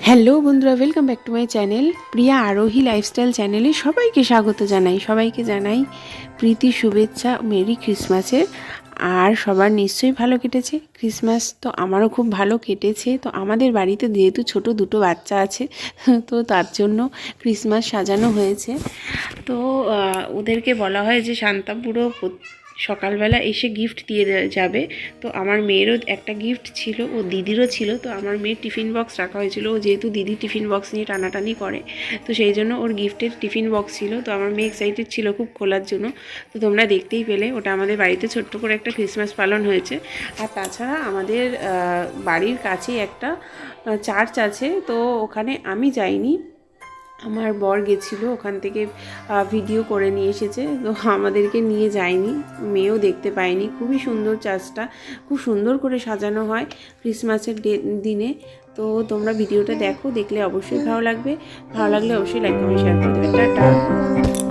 Hello বন্ধুরা, welcome back to my channel Priya Arohi lifestyle চ্যানেলে সবাইকে স্বাগত জানাই। সবাইকে জানাই প্রীতি শুভেচ্ছা, মেরি ক্রিসমাসের। আর সবার নিশ্চয়ই ভালো কেটেছে ক্রিসমাস। তো আমারও খুব ভালো কেটেছে। তো আমাদের বাড়িতে যেহেতু ছোট দুটো বাচ্চা আছে, তো তার জন্য ক্রিসমাস সাজানো হয়েছে। তো ওদেরকে বলা হয় যে শান্তাপুরো সকালবেলা এসে গিফট দিয়ে যাবে। তো আমার মেয়েরও একটা গিফট ছিল, ও দিদিরও ছিল। তো আমার মেয়ের টিফিন বক্স রাখা হয়েছিল, ও যেহেতু দিদি টিফিন বক্স নিয়ে টানাটানি করে, তো সেই জন্য ওর গিফটের টিফিন বক্স ছিল। তো আমার মেয়ে এক্সাইটেড ছিল খুব খোলার জন্য। তো তোমরা দেখতেই পেলে, ওটা আমাদের বাড়িতে ছোট্ট করে একটা ক্রিসমাস পালন হয়েছে। আর তাছাড়া আমাদের বাড়ির কাছেই একটা চার্চ আছে, তো ওখানে আমি যাইনি, আমার বর গেছিলো, ওখান থেকে ভিডিও করে নিয়ে এসেছে। তো আমাদেরকে নিয়ে যায়নি, মেয়েও দেখতে পায়নি। খুবই সুন্দর চার্চটা, খুব সুন্দর করে সাজানো হয় ক্রিসমাসের দিনে। তো তোমরা ভিডিওটা দেখো, দেখলে অবশ্যই ভালো লাগবে। ভালো লাগলে অবশ্যই লাইক কমেন্ট শেয়ার করে দেবে। টাটা।